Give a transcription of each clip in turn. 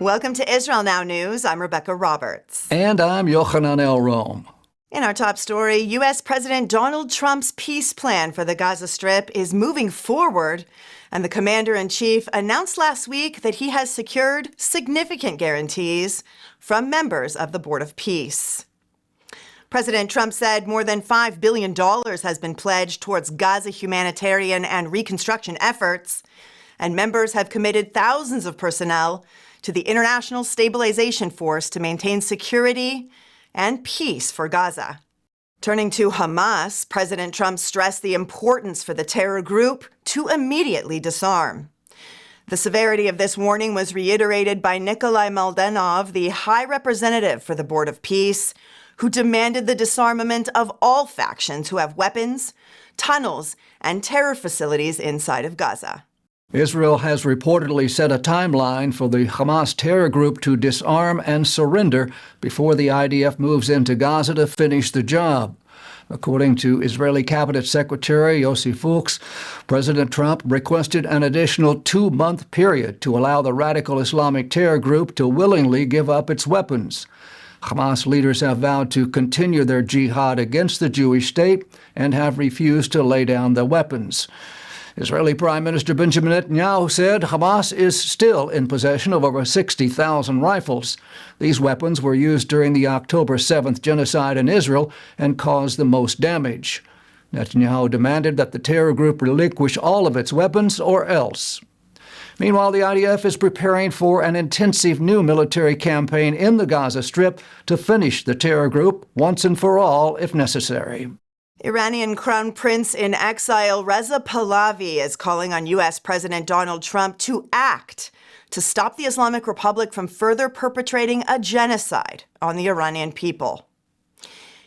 Welcome to Israel Now News. I'm Rebekah Roberts. And I'm Yochanan Elrom. In our top story, U.S. President Donald Trump's peace plan for the Gaza Strip is moving forward, and the commander-in-chief announced last week that he has secured significant guarantees from members of the Board of Peace. President Trump said more than $5 billion has been pledged towards Gaza humanitarian and reconstruction efforts, and members have committed thousands of personnel to the International Stabilization Force to maintain security and peace for Gaza. Turning to Hamas, President Trump stressed the importance for the terror group to immediately disarm. The severity of this warning was reiterated by Nikolai Maldenov, the High Representative for the Board of Peace, who demanded the disarmament of all factions who have weapons, tunnels, and terror facilities inside of Gaza. Israel has reportedly set a timeline for the Hamas terror group to disarm and surrender before the IDF moves into Gaza to finish the job. According to Israeli Cabinet Secretary Yossi Fuchs, President Trump requested an additional 2-month period to allow the radical Islamic terror group to willingly give up its weapons. Hamas leaders have vowed to continue their jihad against the Jewish state and have refused to lay down their weapons. Israeli Prime Minister Benjamin Netanyahu said Hamas is still in possession of over 60,000 rifles. These weapons were used during the October 7th genocide in Israel and caused the most damage. Netanyahu demanded that the terror group relinquish all of its weapons or else. Meanwhile, the IDF is preparing for an intensive new military campaign in the Gaza Strip to finish the terror group once and for all if necessary. Iranian Crown Prince in exile Reza Pahlavi is calling on U.S. President Donald Trump to act to stop the Islamic Republic from further perpetrating a genocide on the Iranian people.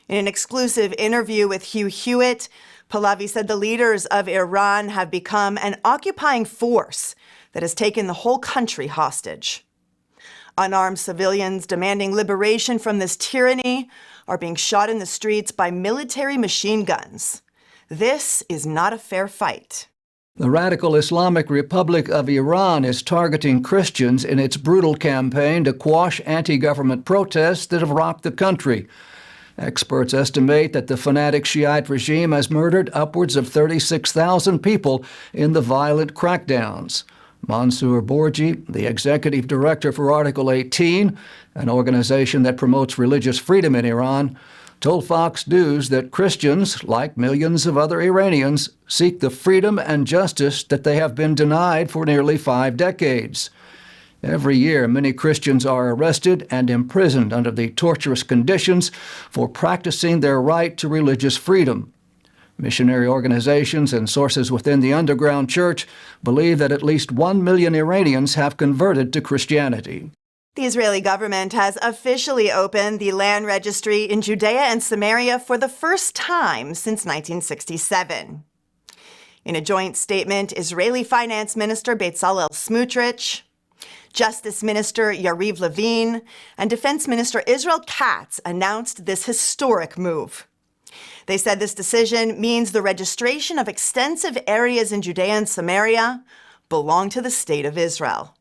In an exclusive interview with Hugh Hewitt, Pahlavi said the leaders of Iran have become an occupying force that has taken the whole country hostage. Unarmed civilians demanding liberation from this tyranny are being shot in the streets by military machine guns. This is not a fair fight. The radical Islamic Republic of Iran is targeting Christians in its brutal campaign to quash anti-government protests that have rocked the country. Experts estimate that the fanatic Shiite regime has murdered upwards of 36,000 people in the violent crackdowns. Mansour Borji, the executive director for Article 18, an organization that promotes religious freedom in Iran, told Fox News that Christians, like millions of other Iranians, seek the freedom and justice that they have been denied for nearly 5 decades. Every year, many Christians are arrested and imprisoned under the torturous conditions for practicing their right to religious freedom. Missionary organizations and sources within the underground church believe that at least 1 million Iranians have converted to Christianity. The Israeli government has officially opened the land registry in Judea and Samaria for the first time since 1967. In a joint statement, Israeli Finance Minister Bezalel Smotrich, Justice Minister Yariv Levin, and Defense Minister Israel Katz announced this historic move. They said this decision means the registration of extensive areas in Judea and Samaria belong to the State of Israel.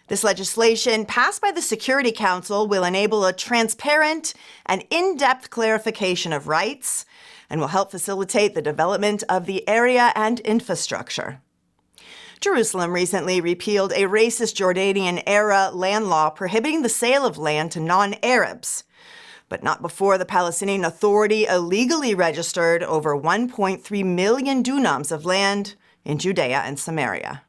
This legislation, passed by the Security Council, will enable a transparent and in-depth clarification of rights and will help facilitate the development of the area and infrastructure. Jerusalem recently repealed a racist Jordanian-era land law prohibiting the sale of land to non-Arabs, but not before the Palestinian Authority illegally registered over 1.3 million dunams of land in Judea and Samaria.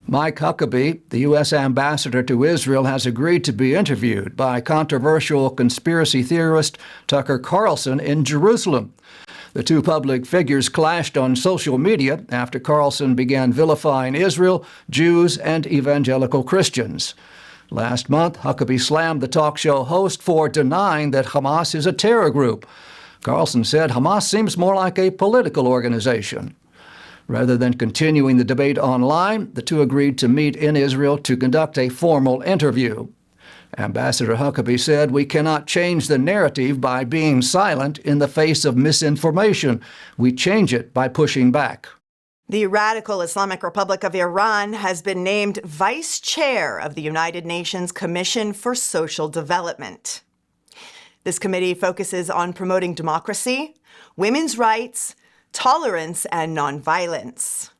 Mike Huckabee, the U.S. ambassador to Israel, has agreed to be interviewed by controversial conspiracy theorist Tucker Carlson in Jerusalem. The two public figures clashed on social media after Carlson began vilifying Israel, Jews, and evangelical Christians. Last month, Huckabee slammed the talk show host for denying that Hamas is a terror group. Carlson said Hamas seems more like a political organization. Rather than continuing the debate online, the two agreed to meet in Israel to conduct a formal interview. Ambassador Huckabee said, "We cannot change the narrative by being silent in the face of misinformation. We change it by pushing back." The radical Islamic Republic of Iran has been named vice chair of the United Nations Commission for Social Development. This committee focuses on promoting democracy, women's rights, tolerance, and nonviolence.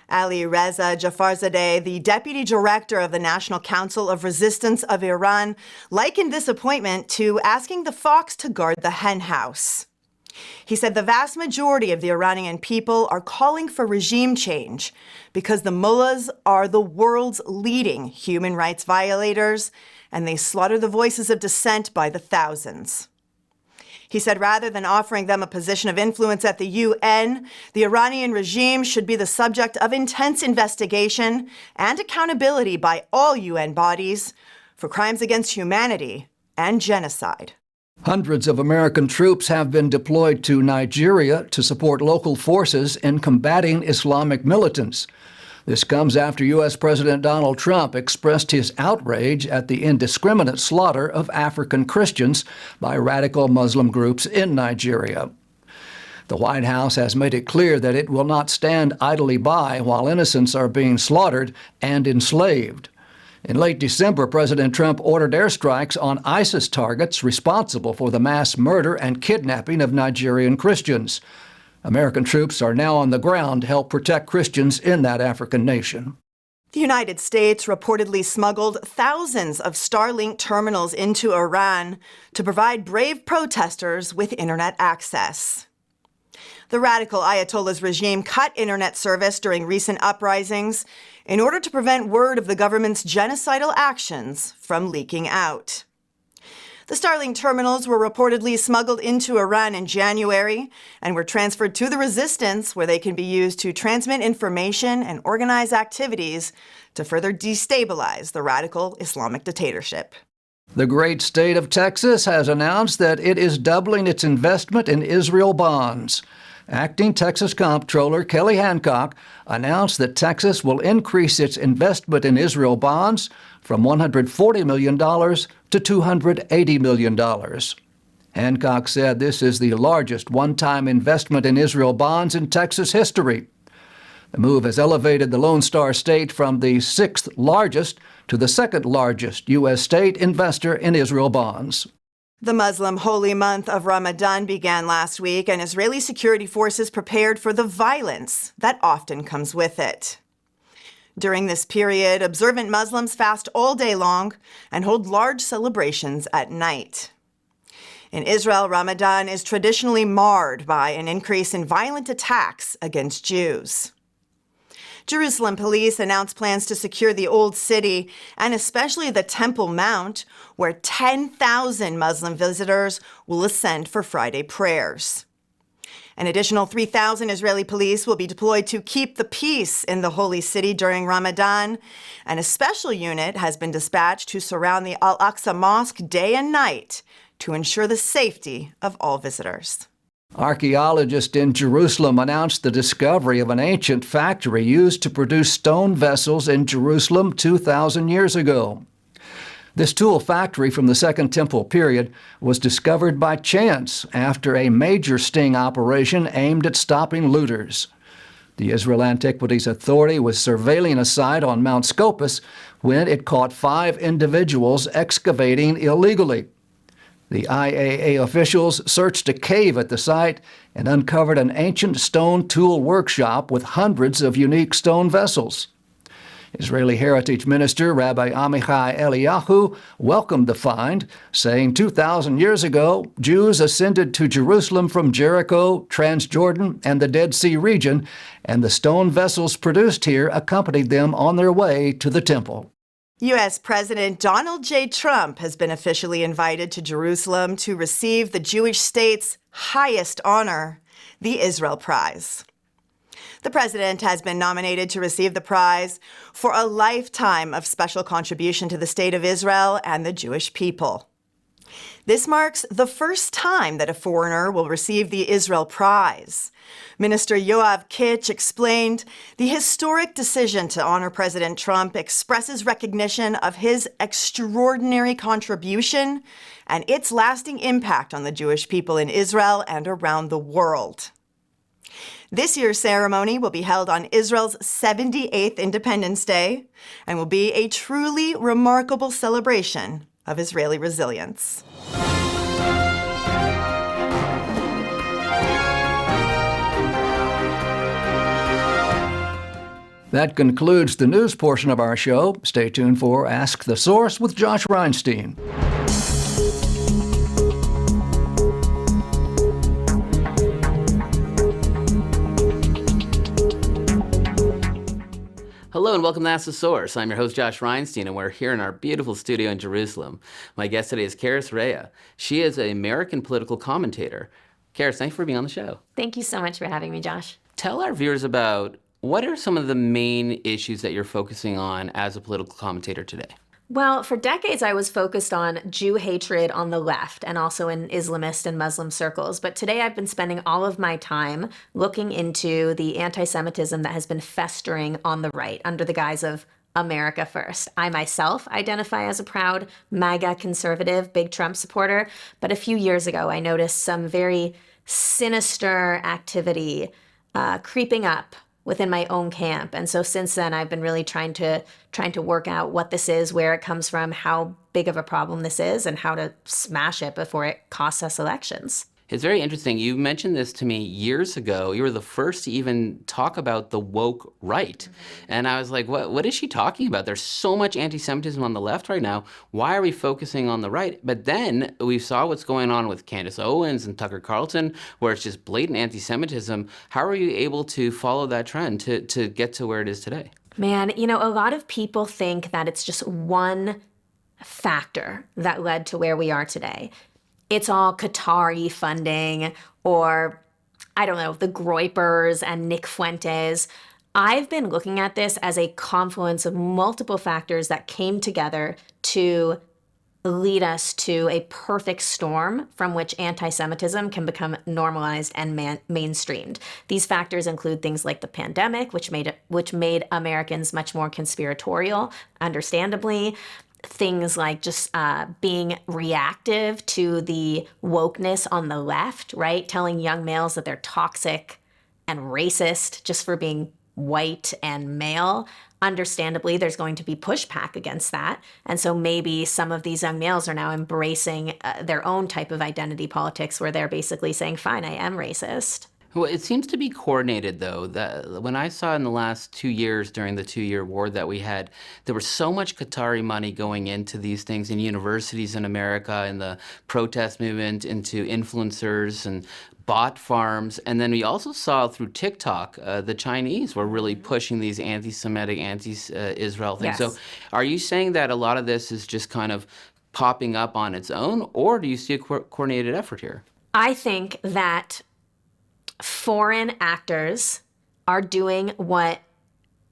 Ali Reza Jafarzadeh, the deputy director of the National Council of Resistance of Iran, likened this appointment to asking the fox to guard the henhouse. He said the vast majority of the Iranian people are calling for regime change because the mullahs are the world's leading human rights violators, and they slaughter the voices of dissent by the thousands. He said rather than offering them a position of influence at the UN, the Iranian regime should be the subject of intense investigation and accountability by all UN bodies for crimes against humanity and genocide. Hundreds of American troops have been deployed to Nigeria to support local forces in combating Islamic militants. This comes after U.S. President Donald Trump expressed his outrage at the indiscriminate slaughter of African Christians by radical Muslim groups in Nigeria. The White House has made it clear that it will not stand idly by while innocents are being slaughtered and enslaved. In late December, President Trump ordered airstrikes on ISIS targets responsible for the mass murder and kidnapping of Nigerian Christians. American troops are now on the ground to help protect Christians in that African nation. The United States reportedly smuggled thousands of Starlink terminals into Iran to provide brave protesters with internet access. The radical Ayatollah's regime cut internet service during recent uprisings in order to prevent word of the government's genocidal actions from leaking out. The Starlink terminals were reportedly smuggled into Iran in January and were transferred to the resistance, where they can be used to transmit information and organize activities to further destabilize the radical Islamic dictatorship. The great state of Texas has announced that it is doubling its investment in Israel bonds. Acting Texas Comptroller Kelly Hancock announced that Texas will increase its investment in Israel bonds from $140 million to $280 million. Hancock said this is the largest one-time investment in Israel bonds in Texas history. The move has elevated the Lone Star State from the sixth largest to the second largest U.S. state investor in Israel bonds. The Muslim holy month of Ramadan began last week, and Israeli security forces prepared for the violence that often comes with it. During this period, observant Muslims fast all day long and hold large celebrations at night. In Israel, Ramadan is traditionally marred by an increase in violent attacks against Jews. Jerusalem police announced plans to secure the Old City and especially the Temple Mount, where 10,000 Muslim visitors will ascend for Friday prayers. An additional 3,000 Israeli police will be deployed to keep the peace in the Holy City during Ramadan, and a special unit has been dispatched to surround the Al-Aqsa Mosque day and night to ensure the safety of all visitors. Archaeologists in Jerusalem announced the discovery of an ancient factory used to produce stone vessels in Jerusalem 2,000 years ago. This tool factory from the Second Temple period was discovered by chance after a major sting operation aimed at stopping looters. The Israel Antiquities Authority was surveilling a site on Mount Scopus when it caught 5 individuals excavating illegally. The IAA officials searched a cave at the site and uncovered an ancient stone tool workshop with hundreds of unique stone vessels. Israeli Heritage Minister Rabbi Amichai Eliyahu welcomed the find, saying 2,000 years ago, Jews ascended to Jerusalem from Jericho, Transjordan, and the Dead Sea region, and the stone vessels produced here accompanied them on their way to the temple. U.S. President Donald J. Trump has been officially invited to Jerusalem to receive the Jewish state's highest honor, the Israel Prize. The president has been nominated to receive the prize for a lifetime of special contribution to the state of Israel and the Jewish people. This marks the first time that a foreigner will receive the Israel Prize. Minister Yoav Kitch explained, the historic decision to honor President Trump expresses recognition of his extraordinary contribution and its lasting impact on the Jewish people in Israel and around the world. This year's ceremony will be held on Israel's 78th Independence Day and will be a truly remarkable celebration of Israeli resilience. That concludes the news portion of our show. Stay tuned for Ask the Source with Josh Reinstein. Hello and welcome to Ask the Source. I'm your host, Josh Reinstein, and we're here in our beautiful studio in Jerusalem. My guest today is Karys Rhea. She is an American political commentator. Karys, thanks for being on the show. Thank you so much for having me, Josh. Tell our viewers about what are some of the main issues that you're focusing on as a political commentator today? Well, for decades, I was focused on Jew hatred on the left and also in Islamist and Muslim circles. But today I've been spending all of my time looking into the anti-Semitism that has been festering on the right under the guise of America First. I myself identify as a proud MAGA conservative, big Trump supporter. But a few years ago, I noticed some very sinister activity creeping up within my own camp. And so since then, I've been really trying to work out what this is, where it comes from, how big of a problem this is, and how to smash it before it costs us elections. It's very interesting. You mentioned this to me years ago. You were the first to even talk about the woke right. And I was like, what is she talking about? There's so much anti-Semitism on the left right now. Why are we focusing on the right? But then we saw what's going on with Candace Owens and Tucker Carlson, where it's just blatant anti-Semitism. How are you able to follow that trend to get to where it is today? Man, a lot of people think that it's just one factor that led to where we are today. It's all Qatari funding or, I don't know, the Groypers and Nick Fuentes. I've been looking at this as a confluence of multiple factors that came together to lead us to a perfect storm from which anti-Semitism can become normalized and mainstreamed. These factors include things like the pandemic, which made Americans much more conspiratorial, understandably. Things like just being reactive to the wokeness on the left, right? Telling young males that they're toxic and racist just for being white and male. Understandably, there's going to be pushback against that. And so maybe some of these young males are now embracing their own type of identity politics where they're basically saying, fine, I am racist. Well, it seems to be coordinated, though. That when I saw in the last 2 years during the 2-year war that we had, there was so much Qatari money going into these things in universities in America, in the protest movement, into influencers and bot farms. And then we also saw through TikTok, the Chinese were really pushing these anti-Semitic, anti-Israel things. Yes. So are you saying that a lot of this is just kind of popping up on its own, or do you see a coordinated effort here? I think that foreign actors are doing what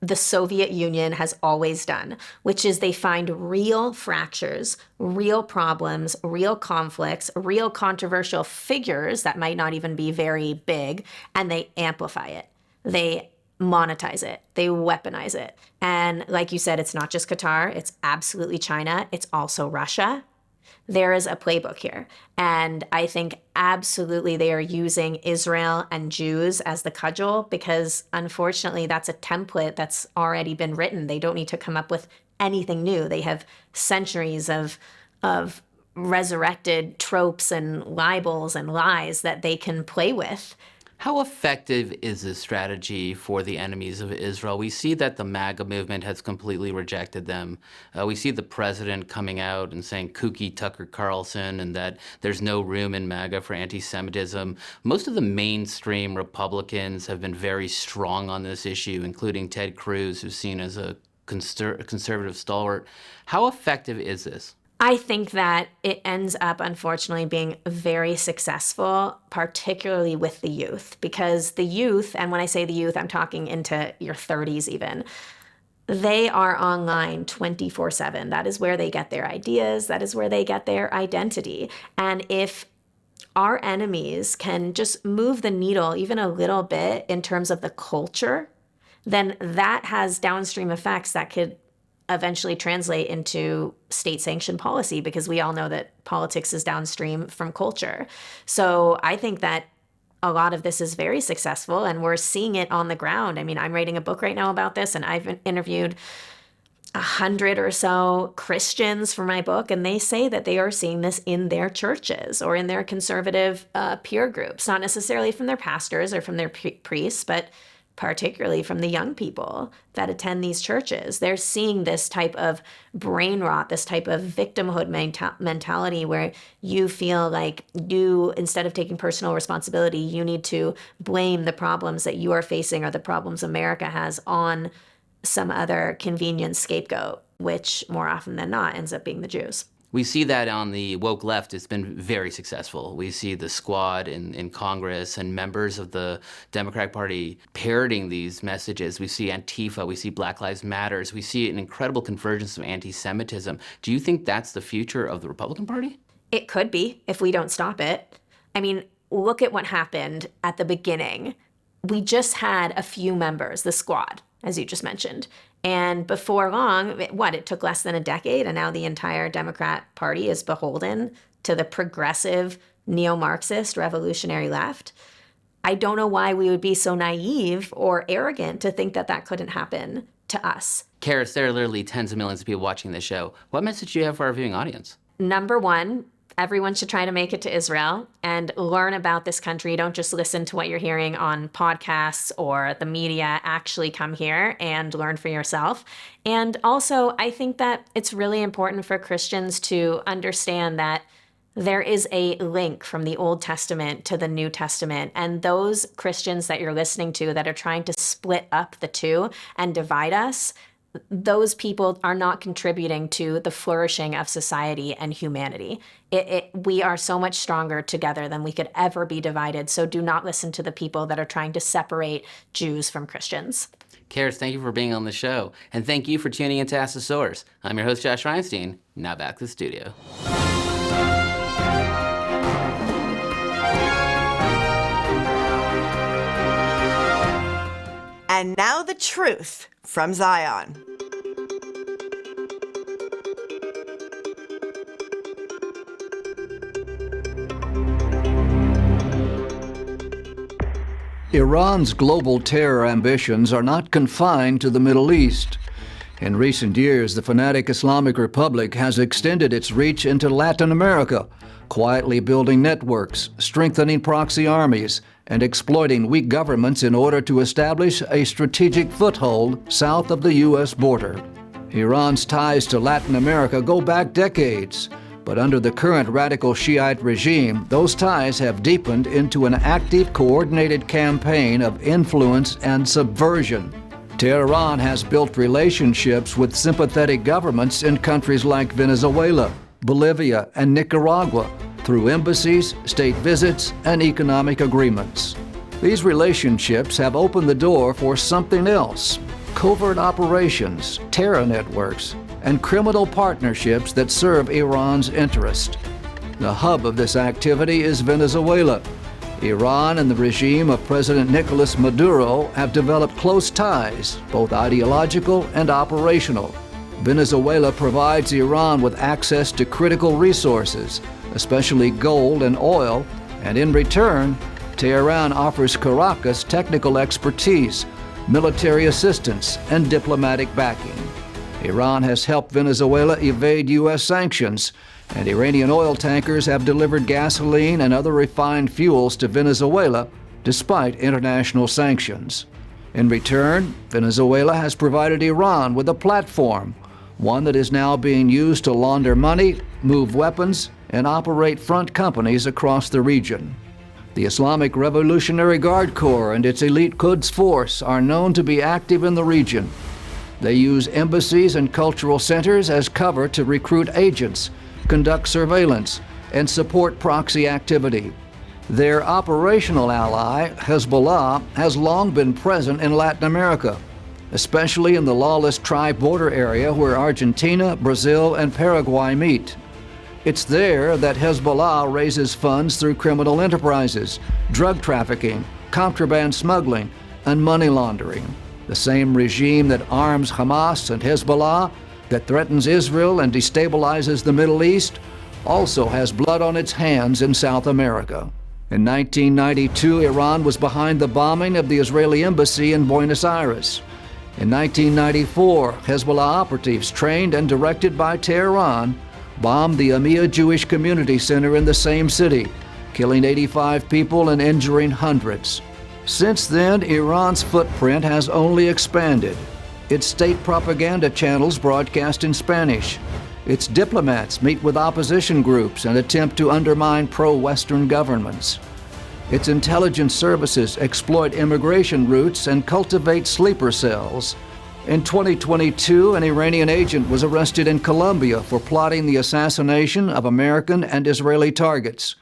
the Soviet Union has always done, which is they find real fractures, real problems, real conflicts, real controversial figures that might not even be very big, and they amplify it. They monetize it. They weaponize it. And like you said, it's not just Qatar, it's absolutely China. It's also Russia. There is a playbook here. And I think absolutely they are using Israel and Jews as the cudgel because unfortunately that's a template that's already been written. They don't need to come up with anything new. They have centuries of resurrected tropes and libels and lies that they can play with. How effective is this strategy for the enemies of Israel? We see that the MAGA movement has completely rejected them. We see the president coming out and saying kooky Tucker Carlson and that there's no room in MAGA for anti-Semitism. Most of the mainstream Republicans have been very strong on this issue, including Ted Cruz, who's seen as a conservative stalwart. How effective is this? I think that it ends up, unfortunately, being very successful, particularly with the youth, because the youth, and when I say the youth, I'm talking into your 30s even, they are online 24/7. That is where they get their ideas. That is where they get their identity. And if our enemies can just move the needle even a little bit in terms of the culture, then that has downstream effects that could eventually translate into state-sanctioned policy, because we all know that politics is downstream from culture. So I think that a lot of this is very successful, and we're seeing it on the ground. I mean, I'm writing a book right now about this, and I've interviewed 100 or so Christians for my book, and they say that they are seeing this in their churches or in their conservative peer groups, not necessarily from their pastors or from their priests, but particularly from the young people that attend these churches. They're seeing this type of brain rot, this type of victimhood mentality where you feel like you, instead of taking personal responsibility, you need to blame the problems that you are facing or the problems America has on some other convenient scapegoat, which more often than not ends up being the Jews. We see that on the woke left. It's been very successful. We see the squad in Congress and members of the Democratic Party parroting these messages. We see Antifa, we see Black Lives Matters, we see an incredible convergence of anti-Semitism. Do you think that's the future of the Republican Party? It could be if we don't stop it. I mean, look at what happened at the beginning. We just had a few members, the squad, as you just mentioned. And before long, it took less than a decade, and now the entire Democrat Party is beholden to the progressive neo-Marxist revolutionary left. I don't know why we would be so naive or arrogant to think that that couldn't happen to us. Karys, there are literally tens of millions of people watching this show. What message do you have for our viewing audience? Number one, everyone should try to make it to Israel and learn about this country. Don't just listen to what you're hearing on podcasts or the media. Actually come here and learn for yourself. And also, I think that it's really important for Christians to understand that there is a link from the Old Testament to the New Testament. And those Christians that you're listening to that are trying to split up the two and divide us, those people are not contributing to the flourishing of society and humanity. We are so much stronger together than we could ever be divided. So do not listen to the people that are trying to separate Jews from Christians. Karys, thank you for being on the show. And thank you for tuning into Ask the Source. I'm your host, Josh Reinstein. Now back to the studio. And now the truth from Zion. Iran's global terror ambitions are not confined to the Middle East. In recent years, the fanatic Islamic Republic has extended its reach into Latin America, quietly building networks, strengthening proxy armies, and exploiting weak governments in order to establish a strategic foothold south of the U.S. border. Iran's ties to Latin America go back decades, but under the current radical Shiite regime, those ties have deepened into an active, coordinated campaign of influence and subversion. Tehran has built relationships with sympathetic governments in countries like Venezuela, Bolivia, and Nicaragua, through embassies, state visits, and economic agreements. These relationships have opened the door for something else: covert operations, terror networks, and criminal partnerships that serve Iran's interest. The hub of this activity is Venezuela. Iran and the regime of President Nicolas Maduro have developed close ties, both ideological and operational. Venezuela provides Iran with access to critical resources, especially gold and oil, and in return, Tehran offers Caracas technical expertise, military assistance, and diplomatic backing. Iran has helped Venezuela evade U.S. sanctions, and Iranian oil tankers have delivered gasoline and other refined fuels to Venezuela despite international sanctions. In return, Venezuela has provided Iran with a platform, one that is now being used to launder money, move weapons, and operate front companies across the region. The Islamic Revolutionary Guard Corps and its elite Quds Force are known to be active in the region. They use embassies and cultural centers as cover to recruit agents, conduct surveillance, and support proxy activity. Their operational ally, Hezbollah, has long been present in Latin America, especially in the lawless tri-border area where Argentina, Brazil, and Paraguay meet. It's there that Hezbollah raises funds through criminal enterprises, drug trafficking, contraband smuggling, and money laundering. The same regime that arms Hamas and Hezbollah, that threatens Israel and destabilizes the Middle East, also has blood on its hands in South America. In 1992, Iran was behind the bombing of the Israeli embassy in Buenos Aires. In 1994, Hezbollah operatives trained and directed by Tehran bombed the Amia Jewish Community Center in the same city, killing 85 people and injuring hundreds. Since then, Iran's footprint has only expanded. Its state propaganda channels broadcast in Spanish. Its diplomats meet with opposition groups and attempt to undermine pro-Western governments. Its intelligence services exploit immigration routes and cultivate sleeper cells. In 2022, an Iranian agent was arrested in Colombia for plotting the assassination of American and Israeli targets.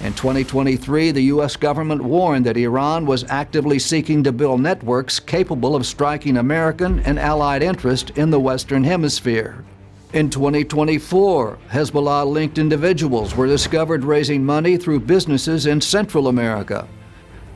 In 2023, the U.S. government warned that Iran was actively seeking to build networks capable of striking American and allied interest in the Western Hemisphere. In 2024, Hezbollah-linked individuals were discovered raising money through businesses in Central America.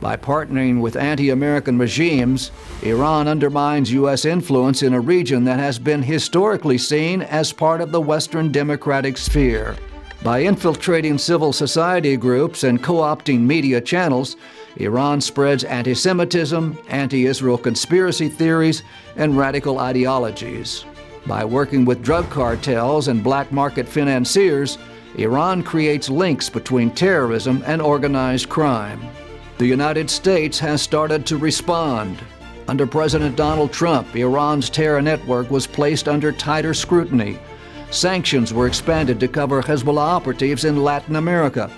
By partnering with anti-American regimes, Iran undermines U.S. influence in a region that has been historically seen as part of the Western democratic sphere. By infiltrating civil society groups and co-opting media channels, Iran spreads antisemitism, anti-Israel conspiracy theories, and radical ideologies. By working with drug cartels and black market financiers, Iran creates links between terrorism and organized crime. The United States has started to respond. Under President Donald Trump, Iran's terror network was placed under tighter scrutiny. Sanctions were expanded to cover Hezbollah operatives in Latin America,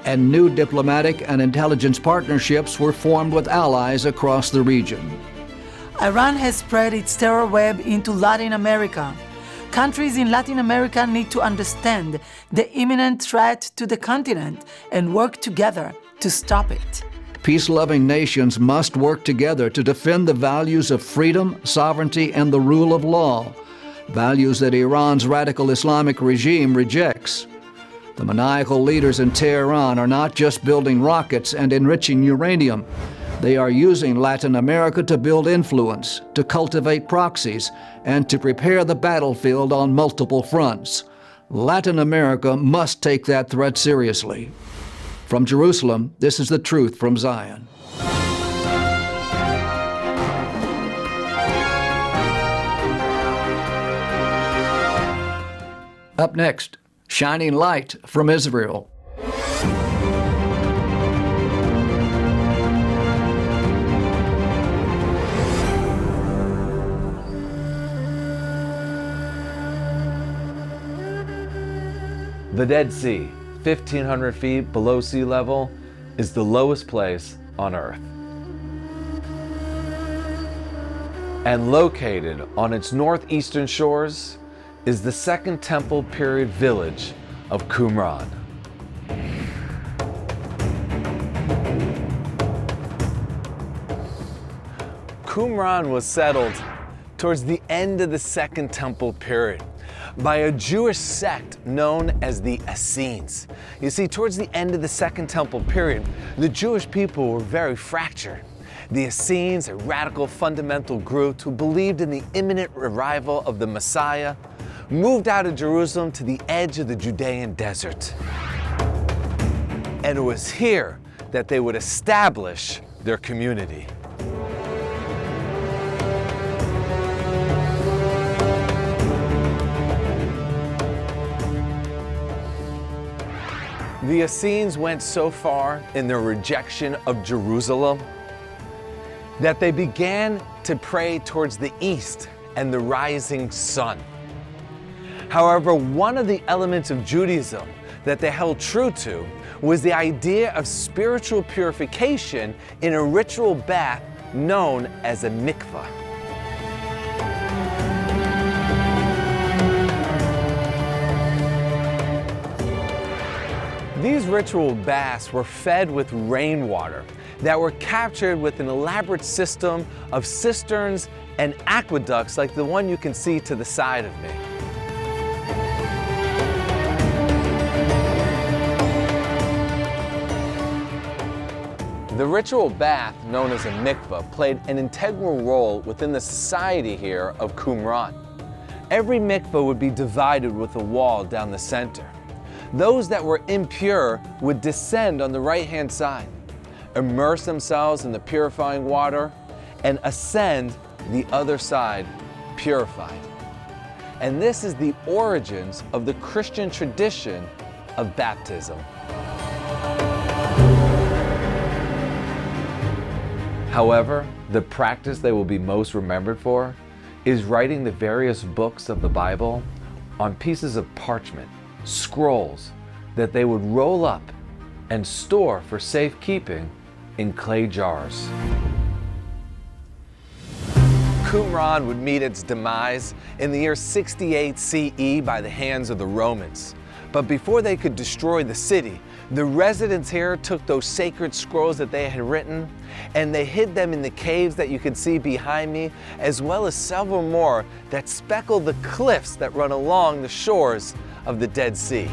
and new diplomatic and intelligence partnerships were formed with allies across the region. Iran has spread its terror web into Latin America. Countries in Latin America need to understand the imminent threat to the continent and work together to stop it. Peace-loving nations must work together to defend the values of freedom, sovereignty, and the rule of law, values that Iran's radical Islamic regime rejects. The maniacal leaders in Tehran are not just building rockets and enriching uranium. They are using Latin America to build influence, to cultivate proxies, and to prepare the battlefield on multiple fronts. Latin America must take that threat seriously. From Jerusalem, this is the truth from Zion. Up next, shining light from Israel. The Dead Sea, 1,500 feet below sea level, is the lowest place on Earth. And located on its northeastern shores is the Second Temple period village of Qumran. Qumran was settled towards the end of the Second Temple period by a Jewish sect known as the Essenes. You see, towards the end of the Second Temple period, the Jewish people were very fractured. The Essenes, a radical fundamental group who believed in the imminent arrival of the Messiah, moved out of Jerusalem to the edge of the Judean desert. And it was here that they would establish their community. The Essenes went so far in their rejection of Jerusalem that they began to pray towards the east and the rising sun. However, one of the elements of Judaism that they held true to was the idea of spiritual purification in a ritual bath known as a mikvah. These ritual baths were fed with rainwater that were captured with an elaborate system of cisterns and aqueducts like the one you can see to the side of me. The ritual bath, known as a mikvah, played an integral role within the society here of Qumran. Every mikvah would be divided with a wall down the center. those that were impure would descend on the right-hand side, immerse themselves in the purifying water, and ascend the other side purified. And this is the origins of the Christian tradition of baptism. However, the practice they will be most remembered for is writing the various books of the Bible on pieces of parchment, scrolls, that they would roll up and store for safekeeping in clay jars. Qumran would meet its demise in the year 68 CE by the hands of the Romans. But before they could destroy the city, the residents here took those sacred scrolls that they had written and they hid them in the caves that you can see behind me, as well as several more that speckle the cliffs that run along the shores of the Dead Sea.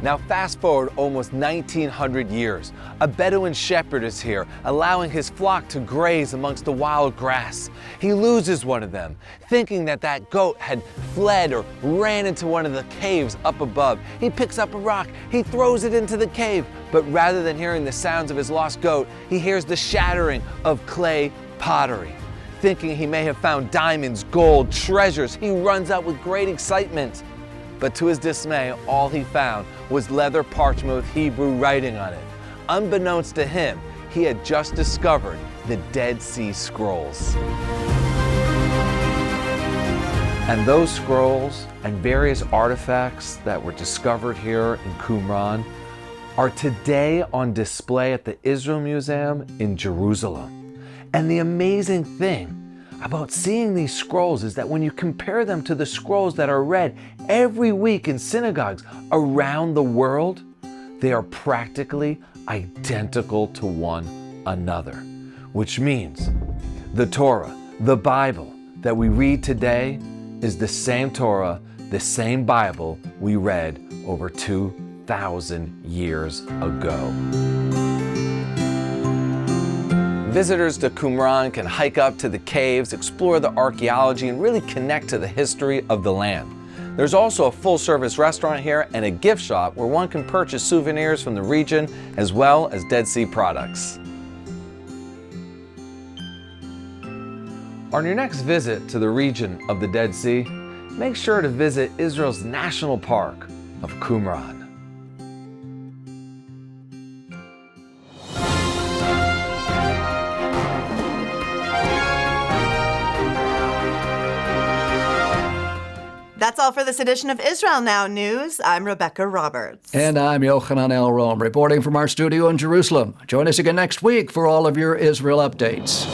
Now fast forward almost 1900 years. A Bedouin shepherd is here, allowing his flock to graze amongst the wild grass. He loses one of them, thinking that that goat had fled or ran into one of the caves up above. He picks up a rock, he throws it into the cave, but rather than hearing the sounds of his lost goat, he hears the shattering of clay pottery. Thinking he may have found diamonds, gold, treasures, he runs out with great excitement. But to his dismay, all he found was leather parchment with Hebrew writing on it. Unbeknownst to him, he had just discovered the Dead Sea Scrolls. And those scrolls and various artifacts that were discovered here in Qumran are today on display at the Israel Museum in Jerusalem. And the amazing thing about seeing these scrolls is that when you compare them to the scrolls that are read every week in synagogues around the world, they are practically identical to one another, which means the Torah, the Bible that we read today is the same Torah, the same Bible we read over 2,000 years ago. Visitors to Qumran can hike up to the caves, explore the archaeology, and really connect to the history of the land. There's also a full-service restaurant here and a gift shop where one can purchase souvenirs from the region as well as Dead Sea products. On your next visit to the region of the Dead Sea, make sure to visit Israel's National Park of Qumran. That's all for this edition of Israel Now News. I'm Rebekah Roberts. And I'm Yochanan Elrom, reporting from our studio in Jerusalem. Join us again next week for all of your Israel updates.